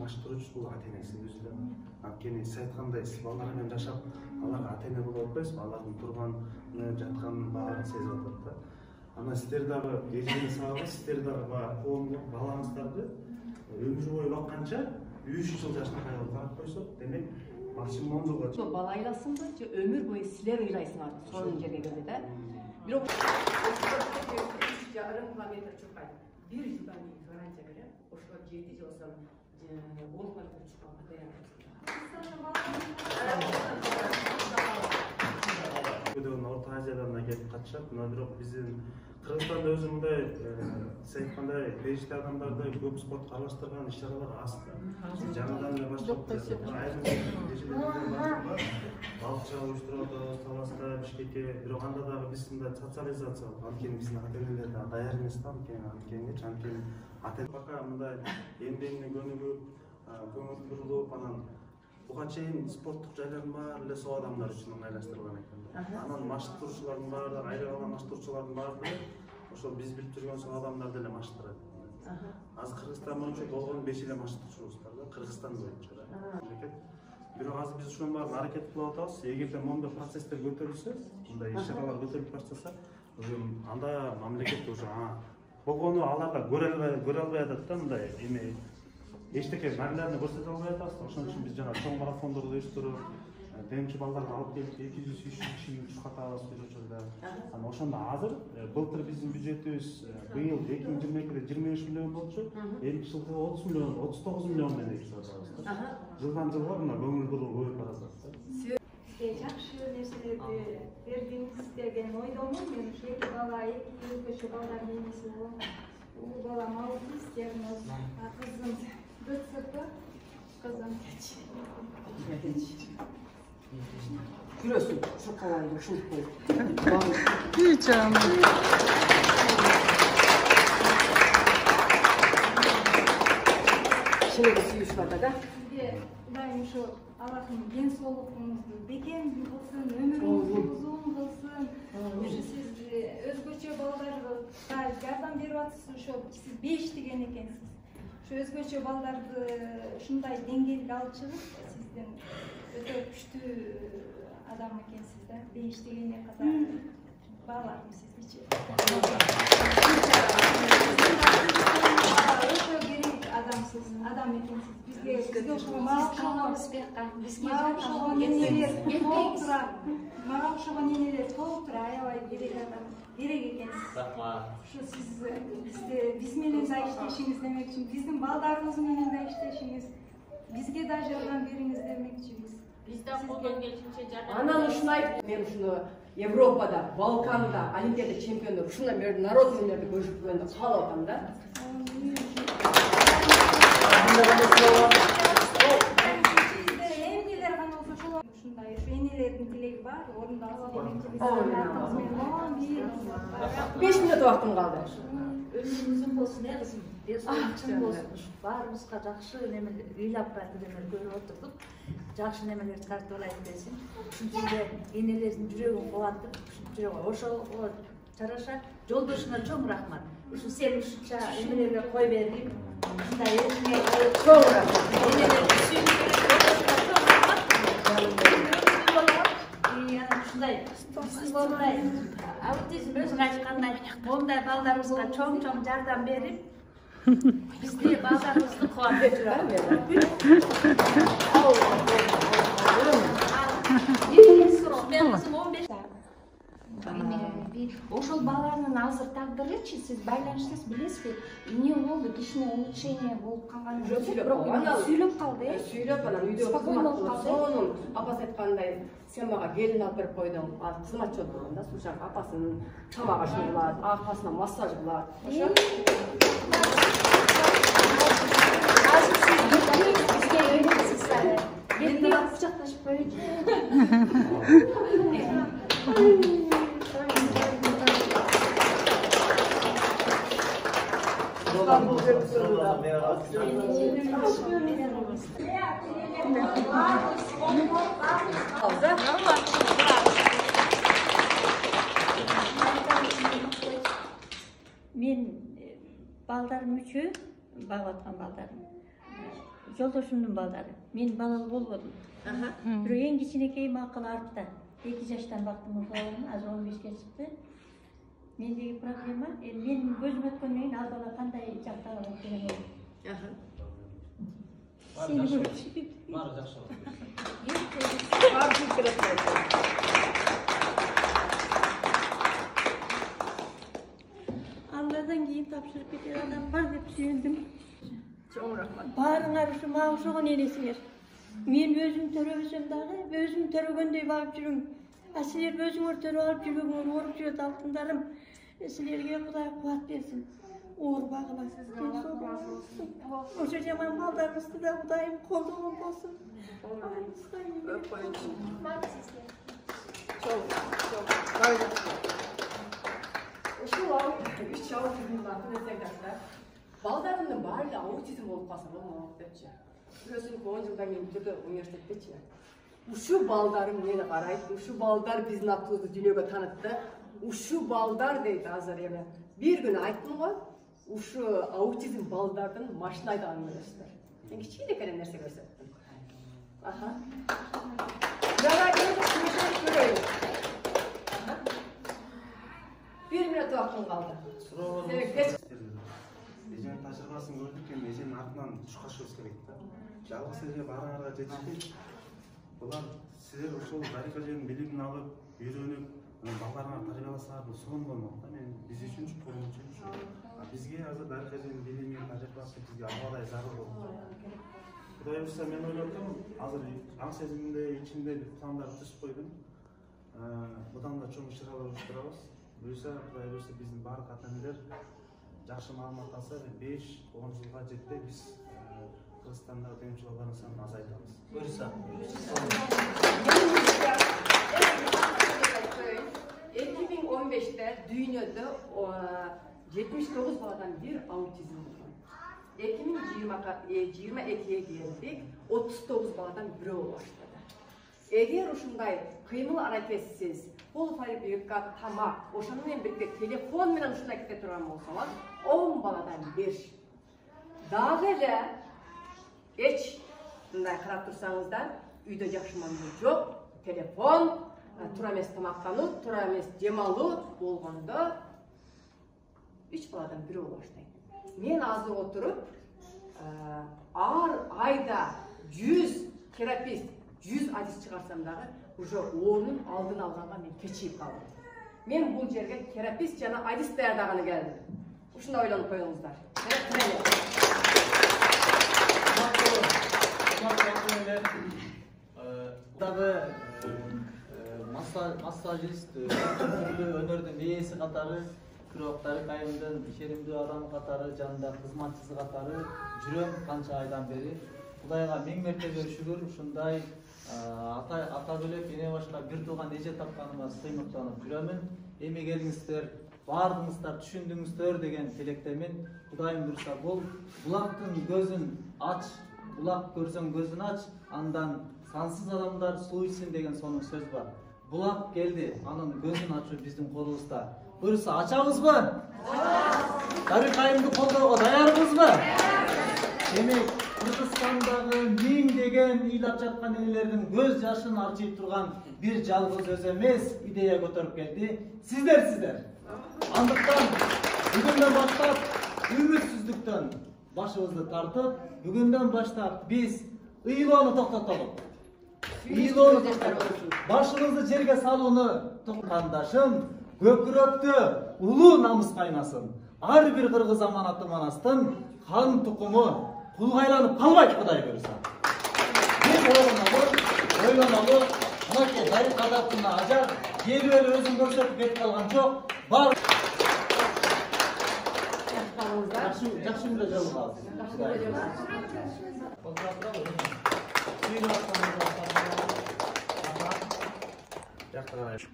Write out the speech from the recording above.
машықтыруучу бул ата-энеси өзү да. Анткени сиз айткандай сиз балдар менен жашап, аларга ата-эне боло албайсызбы, алардын турганын, жатканын баарын сезип атат да. Ана сиздер дагы эжени сагып, сиздер дагы коомдук балаңыздарды өмүр бою бакканча 3 жыл жашына кайрылып карап койсок, демек максимум 10 жылга чейин бала ыйласыңбы же өмүр бою силер ыйлайсыңар сонун жерге келди да. Бирок 3,5 километр чуркайт. 1 жылдан кийин гарантия берем. Ошо 7 жыл сон 10 километр чуркап Орта Азиядан да келип катышат. Мына бирок биздин Кыргызстанда өзү мындай сиз айткандай бейиштүү адамдарды көп спортко аралаштырган иш-чаралар аз. Жаңадан эле баштап балыкчылык уюштуруп атабыз Таласта, Бишкекке. Бирок анда дагы биз мындай социализация, анткени биздин ата-энелер да даяр эмес да, анткени ата-эне мындай эмгегине көнүгүп, көңүл бурулуп, анан буга чейин спорттук жайлардын баары эле сол адамдар үчүн ыңгайлаштырылган экен. Анан машыктыруучулардын баары, айрым алган машыктыруучулардын баары ошол биз билип жүргөн сол адамдарды эле машыктырат. Азыр Кыргызстан боюнча болгон 5 эле машыктыруучубуз бар да, Кыргызстан боюнча да. Бирок азыр биз ошонун баарын аракет кылып атабыз. Эгерде моундай процесстер көтөрүлсө, мындай иш-чаралар көтөрүлүп барса, анда мамлекет уже болгону аларга көрө албай атат да, мындай эме эчтеке наглядно көрсөтө албай атабыз. Ошон үчүн биз жана чоң марафондорду уюштуруп, темчи балдарды алып келип 200-300 кишини чуркатабыз бир учурда. Анан ошондо азыр былтыр биздин бюджетибиз быйыл 2022-де 25 миллион болчу, элки жылкы 30 миллион, 39 миллион менен иштеп атабыз. Жылдан жылга мына көңүл буруу көбөйүп баратат. Сизге жакшы нерселерди бердиңиз деген ойдомун. Мен ушу 2 бала, 2 өзгөчө балдардын энеси болом. Бул балам аутист, диагноз, кызым ДЦП, кызым Күрөсүн, шоколайды, ушунтпой. İyi canım. Шынында сүйүшүп атат да. Сизге Кудайым ушу Аллахым ден соолугуңузду бекем кылсын, өмүрүңүздү узун кылсын. Ушу сиз өзгөчө балдарга жардам берип атасыз, ошо сиз 5 деген экенсиз. Ушу өзгөчө балдарды ушундай деңгээлге алып чыгып, сиздин өтө күчтүү адам экенсиз да. 5 дегенге катар бааларым сиздичи. Өтө керек адамсыз, адам экенсиз. Бизге ошого мага ошогон энелер толуп тура, аябай керек экенсиз. Ушу сиз биз менен да иштешиңиз демекчи, биздин балдарыбыз менен да иштешиңиз, бизге да жардам бериңиз демекчибиз. Биз да колдон келишинче жардам. Анан ушуну айтып, мен ушуну Европада, Балканда, Олимпиада чемпиондор ушундай народный өнөрдү көрсөткөндү каалап атам да. Эмнелер гана болсо ошол ушундай энелердин тилеги бар, орундалса демекчи. 5 мүнөт убактым калды. Өмүрүңүз болсун, кызым. Чын болсун. Баарыбызга жакшы немелер ыйлап немелер көрүп отурдук. Жакшы немелерди тартып алайын десин. Ушинтип энелердин жүрөгүн кубантып, ошого жараша жолдошуна чоң рахмат. Ушу сен ушунча эмелерге кой берип, ушундай эркине Чоң рахмат. энелерди сүйүндүрүп, жолдошуна чоң рахмат. Ушундай мындай аутизм өзүң айткандай мондай балдарыбызга чоң жардам берип, бизди балдарыбызды кубантып жүрөм. Мен кызым 15. Ошол баланын азыр тагдырычы сиз байланыштыңыз, билесизби? Эмне болду? Кичине улучшение болуп калган жок, бирок сүйлөп калды. Сүйлөп анан үйдө кызмат кылып, сонун апасы айткандай, сен мага келин алып берип койдуң. Кызматчы болгон да, ушул апасынын тамак ашын кылат, апасына массаж кылат. Азыр сиз бизге өйрөтсүз сары. Бетине кучакташып коюучу. Мен балдарым үчөө, багып аткан балдарым. жолдошумдун балдары. Мен балалуу болбодум. Бирок эң кичинекей макул артта. 2 жаштан бактым ошолорун, азыр 15ге чыкты. Мендеги проблема, мен көзүм өткөндөн кийин ал бала кандай жакталган керек болду. Сени көрүп Бары жакшы болот. Алладан кийин тапшырып кетер адам бар деп сүйөндүм. Чоң рахмат. Баарыңар ушу мага окшогон элесиңер. Мен өзүм төрөбөсөм дагы, өзүм төрөгөндөй багып жүрүм. А силер өзүңөр төрөп алып жүргөнгөр ооруп жүрөт алтындарым. Силерге Кудай кубат берсин. Оорубагыла. Ошо жаман балдарыбызды да Кудайым колдогон болсун. Ушул 3 аутизм десеңдер, балдарымдын баары аутизм болуп калса болмок депчи. Бирөөсүн 10 жылдан кийин түрдө университеттечи. Ушу балдарым мени карайт, ушу балдар биздин аттыбызды дүйнөгө таанытты. Ушу балдар дейт азыр эми. Бир күнү айттым го, ушу аутизм балдардын машина айдаганын көрөсүздөр. Мен кичинекей нерсе көрсөттүм. Аха. Дагы көрөйүн. 1 мүнөт убактым калды. Эженин тажрыйбасын көрдүк, эми эженин артынан чукашыбыз керек да. Жалгыз эже бараңарга жетишпейт. Булар силер ушул Зарика эженин билимин алып, үйрөнүп, балдарыңар тарбияласаңар сонун болмок да. Мен биз үчүн чукул үчүн. Бизге азыр Зарика эженин билими, тажрыйбасы бизге албадай зарыл болот. Кудай буюрса мен ойлоптум, азыр аң сезимде ичимде пландар түзүп койдум. Будан да чоң иш-чаралар уюштурабыз. Буюрса, Кудай буюрса биздин баардык ата-энелер жакшы маалымат алса 5-10 жылга жетпей биз Кыргызстандагы темчил балдардын санын азайтабыз. Буюрса. 2015'te дүйнөдө 79 баладан бир аутизм болгон. 2022'ye келдик, 39 баладан бирөө баштады. Эгер ушундай кыймыл аракетсиз, кол фабрика, тамак, ошону менен бирге телефон менен ушундай кете турган болсоңор, 10 баладан 1. Дагы эле эч мындай карап турсаңыздар, үйдө жакшы мамиле жок, телефон, туура эмес тамактануу, туура эмес дем алуу болгондо 3 баладан бирөө баштайт. Мен азыр отуруп, ар айда 100 терапевт, 100 адис чыгарсам дагы, уже орнун алдын алганга мен кечип калдым. Мен бул жерге терапевт жана адис даярдаганы келдим. Ушундай ойлонуп коюңуздар. Дагы массажист, өнөрдүн ээси катары, Кыргызстан кайымдын ишенимдүү адам катары, жанында кызматчысы катары жүрөм канча айдан бери. Кудайга миң мертебе шүгүр, ушундай ата бөлөк эне башка бир тууган эже тапканыма сыймыктанып жүрөмүн. Эми келиңиздер, баардыгыңыздар түшүндүңүздөр деген тилектемин. Кудайым буюрса бул булактын көзүн ач, булак көрсөң көзүн ач, андан сансыз адамдар суу ичсин деген сонун сөз бар. Булак келди, анын көзүн ачуу биздин колубузда. Буюрса ачабызбы? Тарикайымды колдоого даярбызбы? Демек, Кыргызстандагы миң деген ыйлап жаткан энелердин көз жашын арчып турган бир жалгыз өз эмес идея көтөрүп келди. Сиздер. Андыктан бүгүндөн баштап үмүтсүздүктөн башыбызды тартып, бүгүндөн баштап биз ыйлоону токтотолу. Башыбызды жерге салууну токтоткандашым, көкүрөктө улуу намыс кайнасын. Ар бир кыргыз аманаты манастын хан тукуму кулгайланып калбайт, Кудай буюрса. Биз ойлонолу, мынакей Зарика адатына ажар, келип эле өзүн көрсөтүп кетип калган жок. Бар. Жакшы күндө жолугабыз. Жакшы.